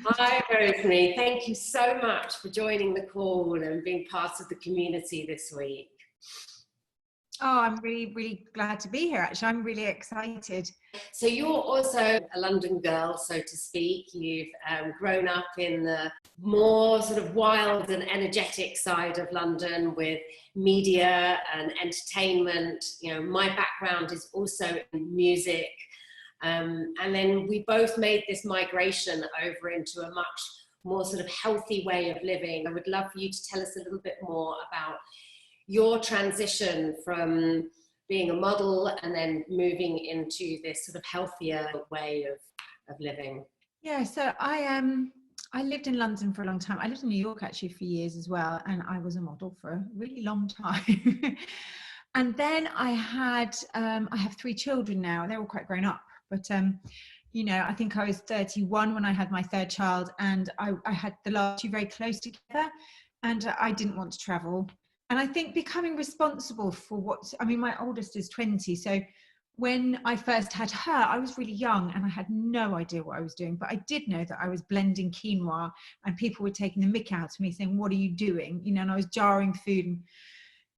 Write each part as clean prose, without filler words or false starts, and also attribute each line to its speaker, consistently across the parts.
Speaker 1: Hi, Rosemary. Thank you so much for joining the call and being part of the community this week.
Speaker 2: Oh, I'm really, really glad to be here, actually. I'm really excited.
Speaker 1: So you're also a London girl, so to speak. You've grown up in the more sort of wild and energetic side of London with media and entertainment. You know, my background is also in music. And then we both made this migration over into a much more sort of healthy way of living. I would love for you to tell us a little bit more about your transition from being a model and then moving into this sort of healthier way of living.
Speaker 2: Yeah, so I lived in London for a long time. I lived in New York actually for years as well, and I was a model for a really long time. And then I have 3 children now. They're all quite grown up, but you know, I think I was 31 when I had my 3rd child, and I had the last 2 very close together, and I didn't want to travel. And I think becoming responsible for my oldest is 20. So when I first had her, I was really young and I had no idea what I was doing, but I did know that I was blending quinoa and people were taking the mick out of me saying, what are you doing? You know, and I was jarring food.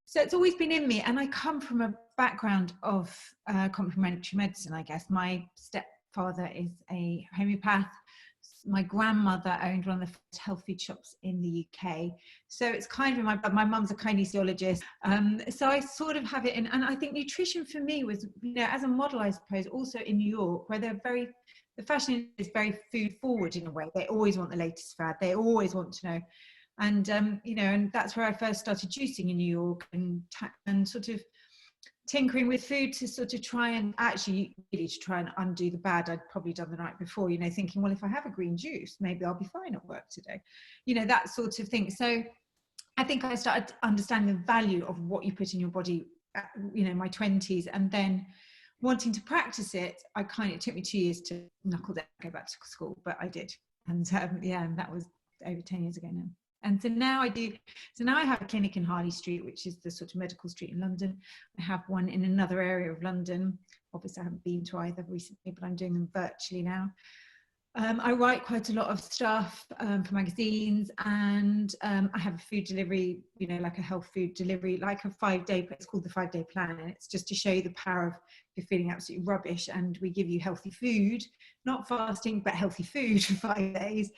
Speaker 2: So it's always been in me. And I come from a background of complementary medicine, I guess. My stepfather is a homeopath. My grandmother owned one of the first health food shops in the UK. So it's kind of my mum's a kinesiologist. So I sort of have it in, and I think nutrition for me was, you know, as a model, I suppose, also in New York, where the fashion is very food forward in a way. They always want the latest fad. They always want to know. And, you know, and that's where I first started juicing in New York and sort of tinkering with food to sort of try and undo the bad I'd probably done the night before, you know, thinking, well, if I have a green juice, maybe I'll be fine at work today, you know, that sort of thing. So I think I started understanding the value of what you put in your body, you know, my 20s, and then wanting to practice it. It took me 2 years to knuckle down, go back to school, but I did. And and that was over 10 years ago now. And so now I have a clinic in Harley Street, which is the sort of medical street in London. I have one in another area of London. Obviously, I haven't been to either recently, but I'm doing them virtually now. I write quite a lot of stuff for magazines, and I have a food delivery, you know, like a health food delivery, like a 5-day, it's called the 5-day plan. And it's just to show you the power of, if you're feeling absolutely rubbish and we give you healthy food, not fasting, but healthy food for 5 days,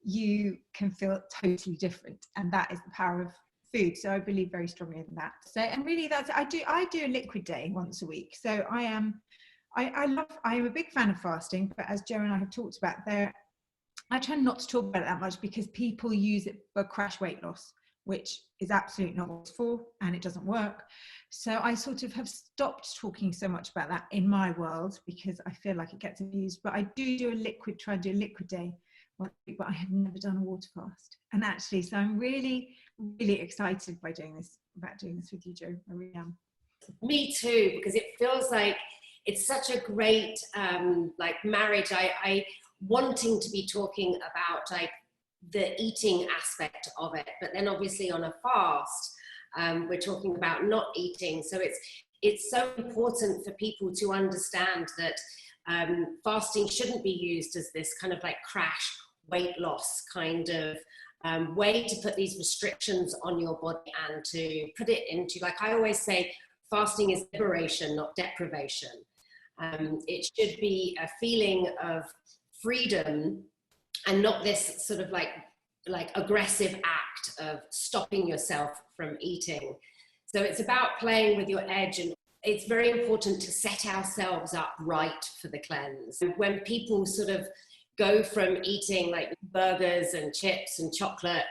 Speaker 2: you can feel totally different. And that is the power of food. So I believe very strongly in that. So, and really I do a liquid day once a week. So I'm a big fan of fasting, but as Joe and I have talked about there, I try not to talk about it that much because people use it for crash weight loss, which is absolutely not what it's for, and it doesn't work. So I sort of have stopped talking so much about that in my world because I feel like it gets abused. But I try and do a liquid day, but I have never done a water fast. And actually, so I'm really, really excited about doing this with you, Joe. I really am.
Speaker 1: Me too, because it feels like it's such a great like marriage. I wanting to be talking about like the eating aspect of it, but then obviously on a fast, we're talking about not eating. So it's so important for people to understand that fasting shouldn't be used as this kind of like crash weight loss kind of way to put these restrictions on your body and to put it into, like I always say, fasting is liberation, not deprivation. It should be a feeling of freedom and not this sort of like aggressive act of stopping yourself from eating. So it's about playing with your edge, and it's very important to set ourselves up right for the cleanse. When people sort of go from eating like burgers and chips and chocolate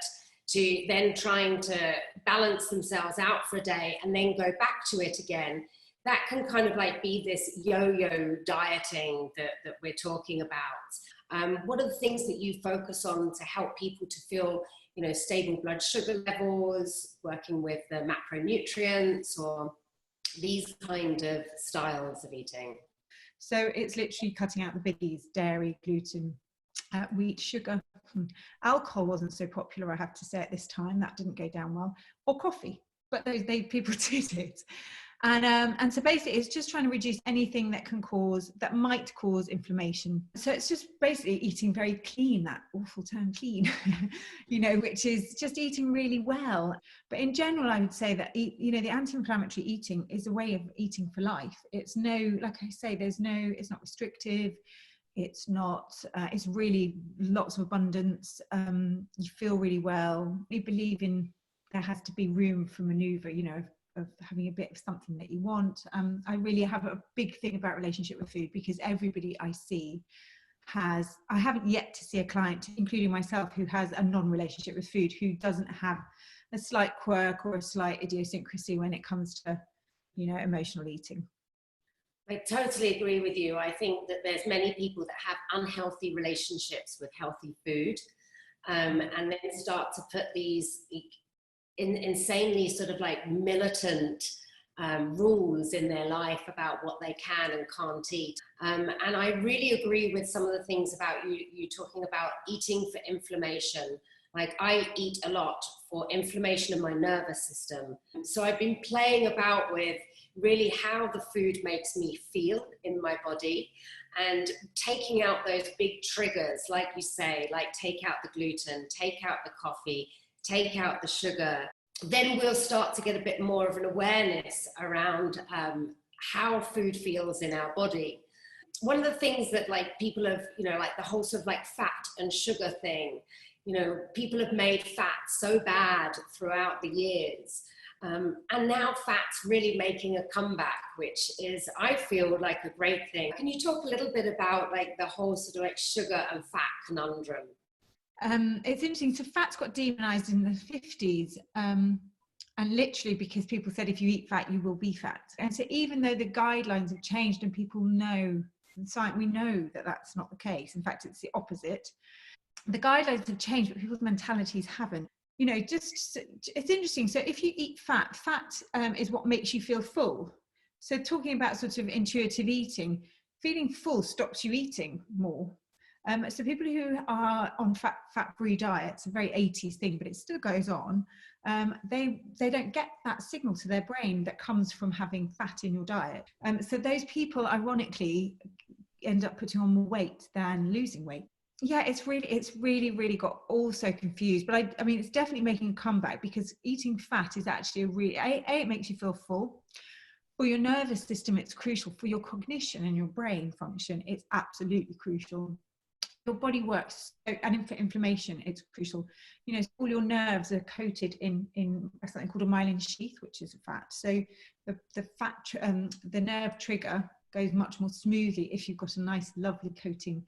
Speaker 1: to then trying to balance themselves out for a day and then go back to it again, that can kind of like be this yo-yo dieting that we're talking about. What are the things that you focus on to help people to feel, you know, stable blood sugar levels, working with the macronutrients, or these kind of styles of eating?
Speaker 2: So it's literally cutting out the biggies: dairy, gluten, wheat, sugar. Alcohol wasn't so popular, I have to say, at this time. That didn't go down well. Or coffee, but people did it. And so basically it's just trying to reduce anything that might cause inflammation. So it's just basically eating very clean, that awful term clean, which is just eating really well. But in general, I would say that, the anti-inflammatory eating is a way of eating for life. It's like I say, it's not restrictive. It's not, it's really lots of abundance. You feel really well. We believe there has to be room for maneuver, of having a bit of something that you want. I really have a big thing about relationship with food, because everybody I see I haven't yet to see a client, including myself, who has a non-relationship with food, who doesn't have a slight quirk or a slight idiosyncrasy when it comes to, emotional eating.
Speaker 1: I totally agree with you. I think that there's many people that have unhealthy relationships with healthy food, and then start to put these insanely sort of like militant rules in their life about what they can and can't eat. And I really agree with some of the things about you talking about eating for inflammation. Like, I eat a lot for inflammation in my nervous system. So I've been playing about with really how the food makes me feel in my body, and taking out those big triggers, like you say, like take out the gluten, take out the coffee, take out the sugar. Then we'll start to get a bit more of an awareness around how food feels in our body. One of the things that like people have, like the whole sort of like fat and sugar thing, people have made fat so bad throughout the years. And now fat's really making a comeback, which is, I feel, like a great thing. Can you talk a little bit about like the whole sort of like sugar and fat conundrum?
Speaker 2: It's interesting. So fat's got demonized in the 50s, and literally because people said if you eat fat, you will be fat. And so even though the guidelines have changed and people know, we know that that's not the case. In fact, it's the opposite. The guidelines have changed, but people's mentalities haven't. It's interesting. So if you eat fat is what makes you feel full. So talking about sort of intuitive eating, feeling full stops you eating more. So people who are on fat-free diets, a very 80s thing, but it still goes on, they don't get that signal to their brain that comes from having fat in your diet. So those people, ironically, end up putting on more weight than losing weight. Yeah, it's really got all so confused. But I mean, it's definitely making a comeback, because eating fat is actually it makes you feel full. For your nervous system, it's crucial. For your cognition and your brain function, it's absolutely crucial. Your body works, and for inflammation, it's crucial. All your nerves are coated in something called a myelin sheath, which is fat. So the nerve trigger goes much more smoothly if you've got a nice, lovely coating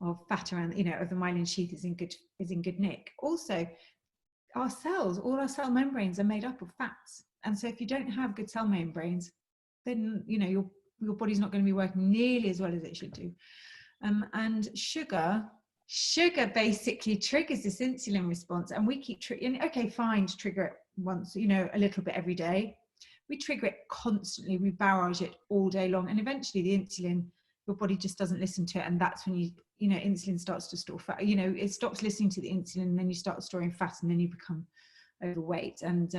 Speaker 2: of fat around, of the myelin sheath is in good nick. Also, all our cell membranes are made up of fats, and so if you don't have good cell membranes, then your body's not going to be working nearly as well as it should do. And sugar basically triggers this insulin response, and we keep okay, fine to trigger it once, a little bit every day. We trigger it constantly, we barrage it all day long, and eventually the insulin, your body just doesn't listen to it, and that's when insulin starts to store fat. It stops listening to the insulin, and then you start storing fat, and then you become overweight. And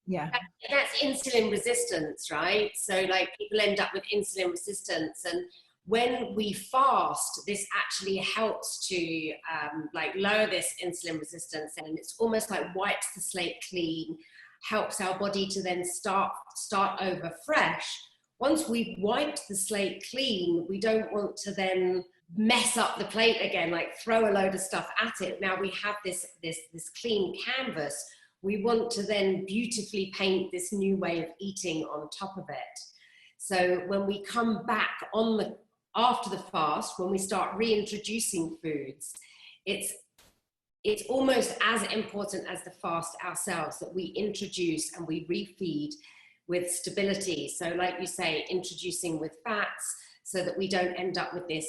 Speaker 2: yeah,
Speaker 1: that's insulin resistance, right? So like people end up with insulin resistance, and when we fast, this actually helps to like lower this insulin resistance, and it's almost like wipes the slate clean, helps our body to then start over fresh. Once we've wiped the slate clean, we don't want to then mess up the plate again, like throw a load of stuff at it. Now we have this clean canvas. We want to then beautifully paint this new way of eating on top of it. So when we come back after the fast, when we start reintroducing foods, it's almost as important as the fast ourselves, that we introduce and we refeed with stability. So like you say, introducing with fats so that we don't end up with this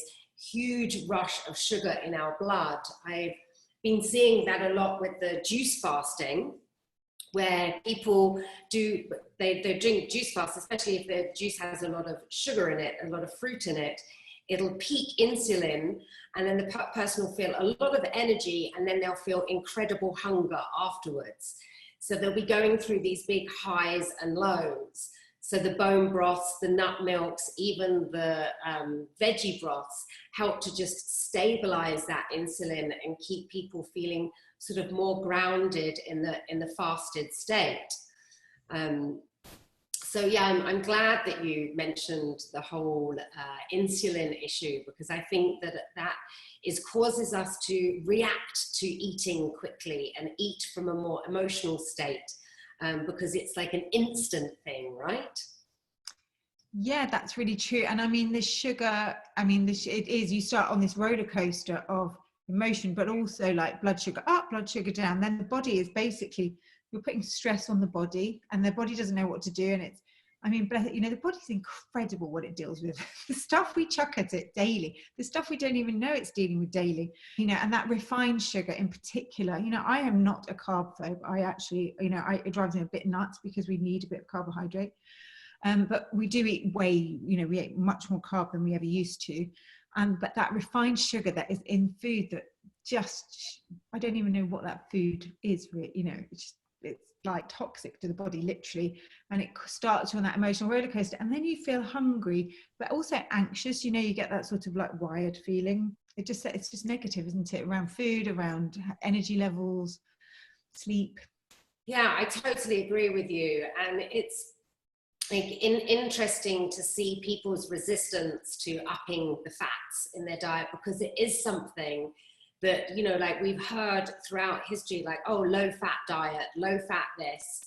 Speaker 1: huge rush of sugar in our blood. I've been seeing that a lot with the juice fasting, where people they drink juice fast, especially if the juice has a lot of sugar in it, a lot of fruit in it. It'll peak insulin, and then the person will feel a lot of energy, and then they'll feel incredible hunger afterwards. So they'll be going through these big highs and lows. So the bone broths, the nut milks, even the veggie broths help to just stabilize that insulin and keep people feeling sort of more grounded in the fasted state. So yeah, I'm glad that you mentioned the whole insulin issue, because I think that causes us to react to eating quickly and eat from a more emotional state, because it's like an instant thing, right?
Speaker 2: Yeah, that's really true. And I mean, the sugar, I mean, it is, you start on this roller coaster of emotion, but also like blood sugar up, blood sugar down. Then the body is basically, you're putting stress on the body, and the body doesn't know what to do. And it's, I mean, you know, the body's incredible what it deals with. The stuff we chuck at it daily, the stuff we don't even know it's dealing with daily, you know, and that refined sugar in particular. You know, I am not a carb phobe. I actually, you know, it drives me a bit nuts because we need a bit of carbohydrate. But we do eat you know, we eat much more carb than we ever used to. But that refined sugar that is in food that just, I don't even know what that food is, you know, it's like toxic to the body, literally. And it starts you on that emotional roller coaster. And then you feel hungry, but also anxious. You know, you get that sort of like wired feeling. It's just negative, isn't it? Around food, around energy levels, sleep.
Speaker 1: Yeah, I totally agree with you. And it's like interesting to see people's resistance to upping the fats in their diet, because it is something that, you know, like we've heard throughout history, like, oh, low fat diet, low fat this,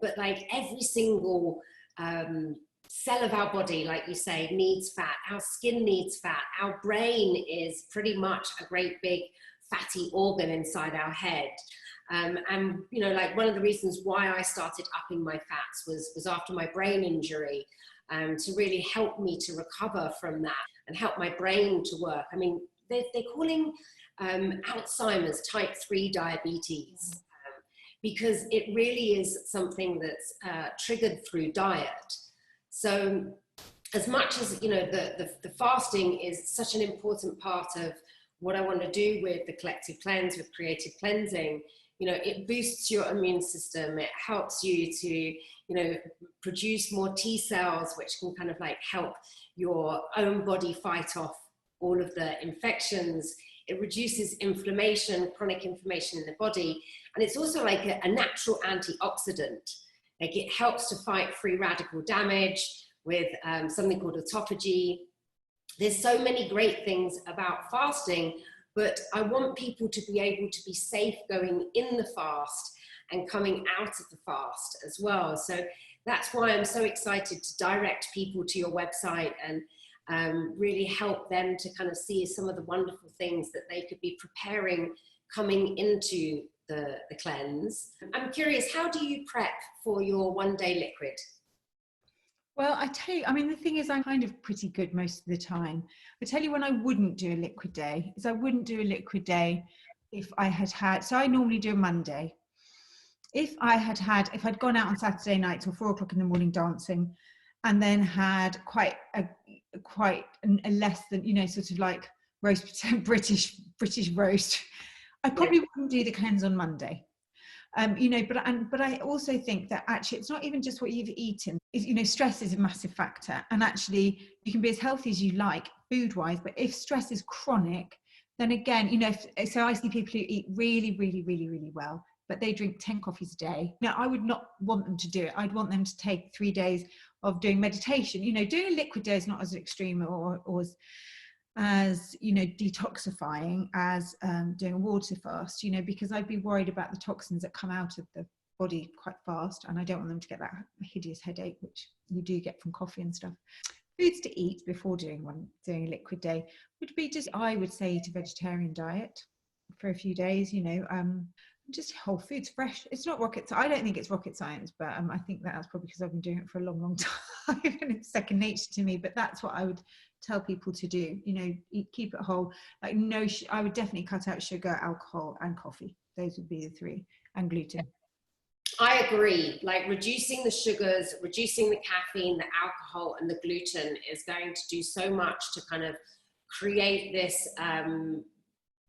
Speaker 1: but like every single cell of our body, like you say, needs fat. Our skin needs fat. Our brain is pretty much a great big fatty organ inside our head. And, you know, like one of the reasons why I started upping my fats was after my brain injury, to really help me to recover from that and help my brain to work. I mean, they're calling Alzheimer's type 3 diabetes, because it really is something that's triggered through diet. So as much as, you know, the fasting is such an important part of what I want to do with the collective cleanse, with creative cleansing, you know, it boosts your immune system. It helps you to, you know, produce more T cells, which can kind of like help your own body fight off all of the infections. It reduces inflammation, chronic inflammation in the body. And it's also like a natural antioxidant. Like it helps to fight free radical damage with something called autophagy. There's so many great things about fasting, but I want people to be able to be safe going in the fast and coming out of the fast as well. So that's why I'm so excited to direct people to your website and really help them to kind of see some of the wonderful things that they could be preparing coming into the cleanse. I'm curious, how do you prep for your one-day liquid?
Speaker 2: Well, I tell you, I mean, the thing is, I'm kind of pretty good most of the time. I tell you when I wouldn't do a liquid day is I wouldn't do a liquid day if I had, so I normally do a Monday. If I'd gone out on Saturday night till 4 o'clock in the morning dancing, and then had quite a less than, you know, sort of like roast, British roast, I probably wouldn't do the cleanse on Monday. You know, but I also think that actually it's not even just what you've eaten. You know, stress is a massive factor, and actually you can be as healthy as you like food wise, but if stress is chronic, then again, you know, so I see people who eat really, really, really, really well, but they drink 10 coffees a day. Now, I would not want them to do it. I'd want them to take 3 days of doing meditation. You know, doing a liquid day is not as extreme or as you know, detoxifying as doing a water fast, you know, because I'd be worried about the toxins that come out of the body quite fast, and I don't want them to get that hideous headache which you do get from coffee and stuff. Foods to eat before doing a liquid day would be just, I would say, eat a vegetarian diet for a few days, you know, just whole foods, fresh. It's not rocket science. I don't think it's rocket science, but I think that's probably because I've been doing it for a long, long time and it's second nature to me. But that's what I would tell people to do. You know, keep it whole. Like I would definitely cut out sugar, alcohol, and coffee. Those would be the 3, and gluten.
Speaker 1: I agree. Like reducing the sugars, reducing the caffeine, the alcohol, and the gluten is going to do so much to kind of create this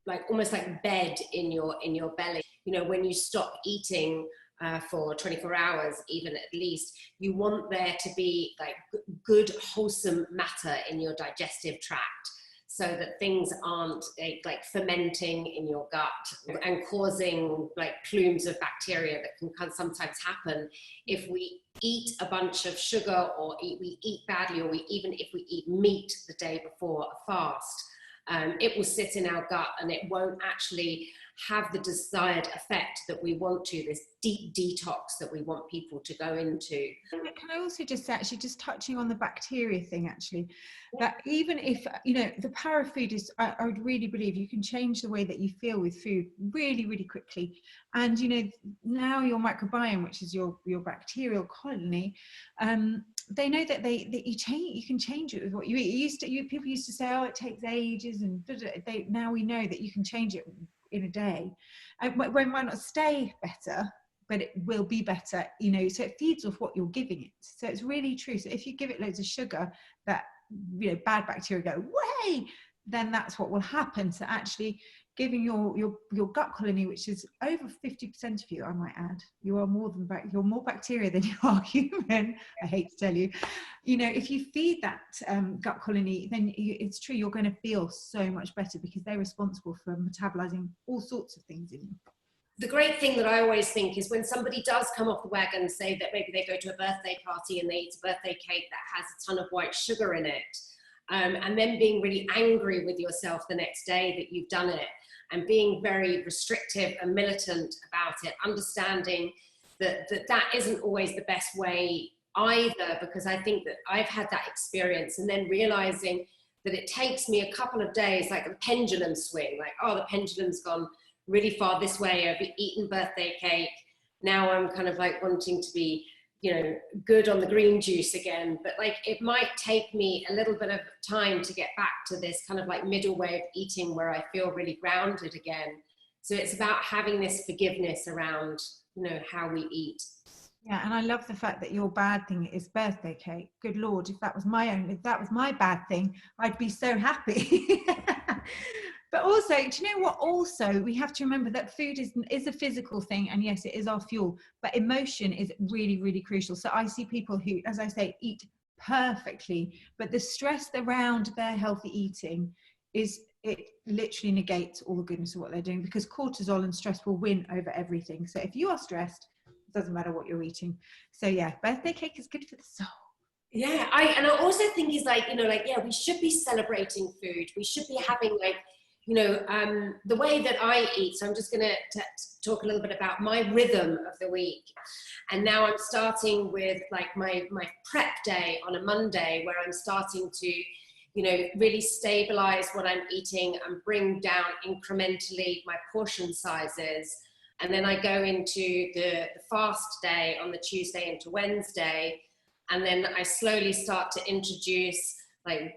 Speaker 1: like almost like bed in your belly. You know, when you stop eating for 24 hours, even at least. You want there to be like good, wholesome matter in your digestive tract, so that things aren't like fermenting in your gut and causing like plumes of bacteria that can sometimes happen if we eat a bunch of sugar, or we eat badly, or even if we eat meat the day before a fast. It will sit in our gut and it won't actually have the desired effect that we want to, this deep detox that we want people to go into.
Speaker 2: Can I also just actually, just touching on the bacteria thing actually, that even if, you know, the power of food is, I would really believe you can change the way that you feel with food really, really quickly. And, you know, now your microbiome, which is your bacterial colony, they know that you can change it with what you eat. People used to say, oh, it takes ages, and now we know that you can change it in a day. And when might not stay better, but it will be better, you know, so it feeds off what you're giving it. So it's really true. So if you give it loads of sugar, that, you know, bad bacteria go way, then that's what will happen. So actually giving your gut colony, which is over 50% of you, I might add, you're more bacteria than you are human, I hate to tell you. You know, if you feed that gut colony, then it's true, you're going to feel so much better, because they're responsible for metabolizing all sorts of things in you.
Speaker 1: The great thing that I always think is when somebody does come off the wagon and say that maybe they go to a birthday party and they eat a birthday cake that has a ton of white sugar in it, and then being really angry with yourself the next day that you've done it, and being very restrictive and militant about it, understanding that that isn't always the best way either, because I think that I've had that experience, and then realizing that it takes me a couple of days, like a pendulum swing, like, oh, the pendulum's gone really far this way, I've eaten birthday cake, now I'm kind of like wanting to be, you know, good on the green juice again. But like, it might take me a little bit of time to get back to this kind of like middle way of eating where I feel really grounded again. So it's about having this forgiveness around, you know, how we eat.
Speaker 2: Yeah, and I love the fact that your bad thing is birthday cake. Good Lord, if that was my bad thing, I'd be so happy. But also, do you know what? Also, we have to remember that food is a physical thing, and yes, it is our fuel, but emotion is really, really crucial. So I see people who, as I say, eat perfectly, but the stress around their healthy eating it literally negates all the goodness of what they're doing, because cortisol and stress will win over everything. So if you are stressed, it doesn't matter what you're eating. So yeah, birthday cake is good for the soul.
Speaker 1: Yeah, and I also think is like, you know, like, yeah, we should be celebrating food. We should be having like, you know, the way that I eat. So I'm just going to talk a little bit about my rhythm of the week. And now I'm starting with like my prep day on a Monday, where I'm starting to, you know, really stabilize what I'm eating and bring down incrementally my portion sizes. And then I go into the fast day on the Tuesday into Wednesday. And then I slowly start to introduce like,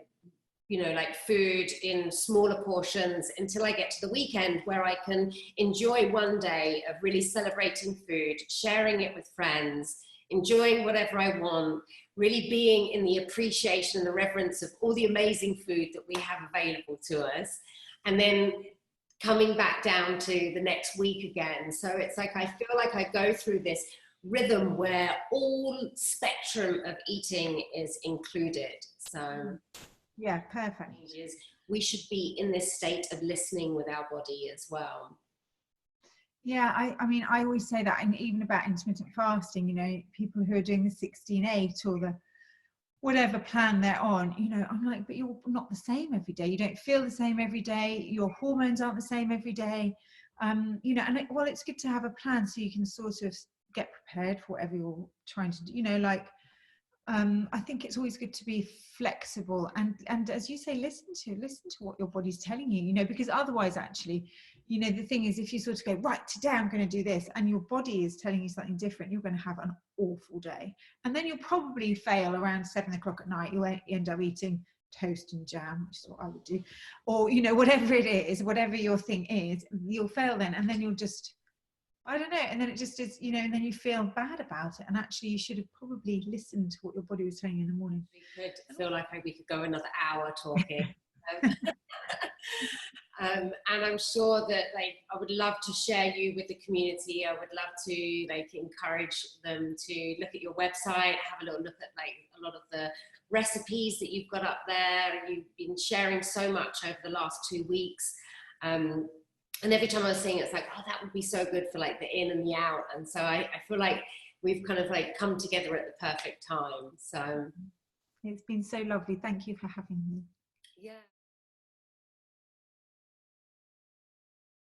Speaker 1: you know, like food in smaller portions until I get to the weekend, where I can enjoy one day of really celebrating food, sharing it with friends, enjoying whatever I want, really being in the appreciation and the reverence of all the amazing food that we have available to us, and then coming back down to the next week again. So it's like, I feel like I go through this rhythm where all spectrum of eating is included. So
Speaker 2: yeah, perfect.
Speaker 1: We should be in this state of listening with our body as well.
Speaker 2: Yeah, I mean, I always say that, and even about intermittent fasting, you know, people who are doing the 16/8 or the whatever plan they're on, you know, I'm like, but you're not the same every day. You don't feel the same every day. Your hormones aren't the same every day. You know, and well, it's good to have a plan so you can sort of get prepared for whatever you're trying to do, you know, like, I think it's always good to be flexible and as you say, listen to what your body's telling you, you know, because otherwise actually, you know, the thing is, if you sort of go, right, today I'm going to do this, and your body is telling you something different, you're going to have an awful day, and then you'll probably fail around 7 o'clock at night. You'll end up eating toast and jam, which is what I would do, or, you know, whatever it is, whatever your thing is, you'll fail then, and then you'll just, I don't know, and then it just is, you know, and then you feel bad about it, and actually you should have probably listened to what your body was telling you in the morning.
Speaker 1: We could feel like we could go another hour talking. And I'm sure that like I would love to share you with the community. I would love to like encourage them to look at your website, have a little look at like a lot of the recipes that you've got up there. You've been sharing so much over the last 2 weeks. And every time I was seeing it, it's like, oh, that would be so good for like the in and the out. And so I feel like we've kind of like come together at the perfect time. So
Speaker 2: it's been so lovely. Thank you for having me.
Speaker 1: yeah.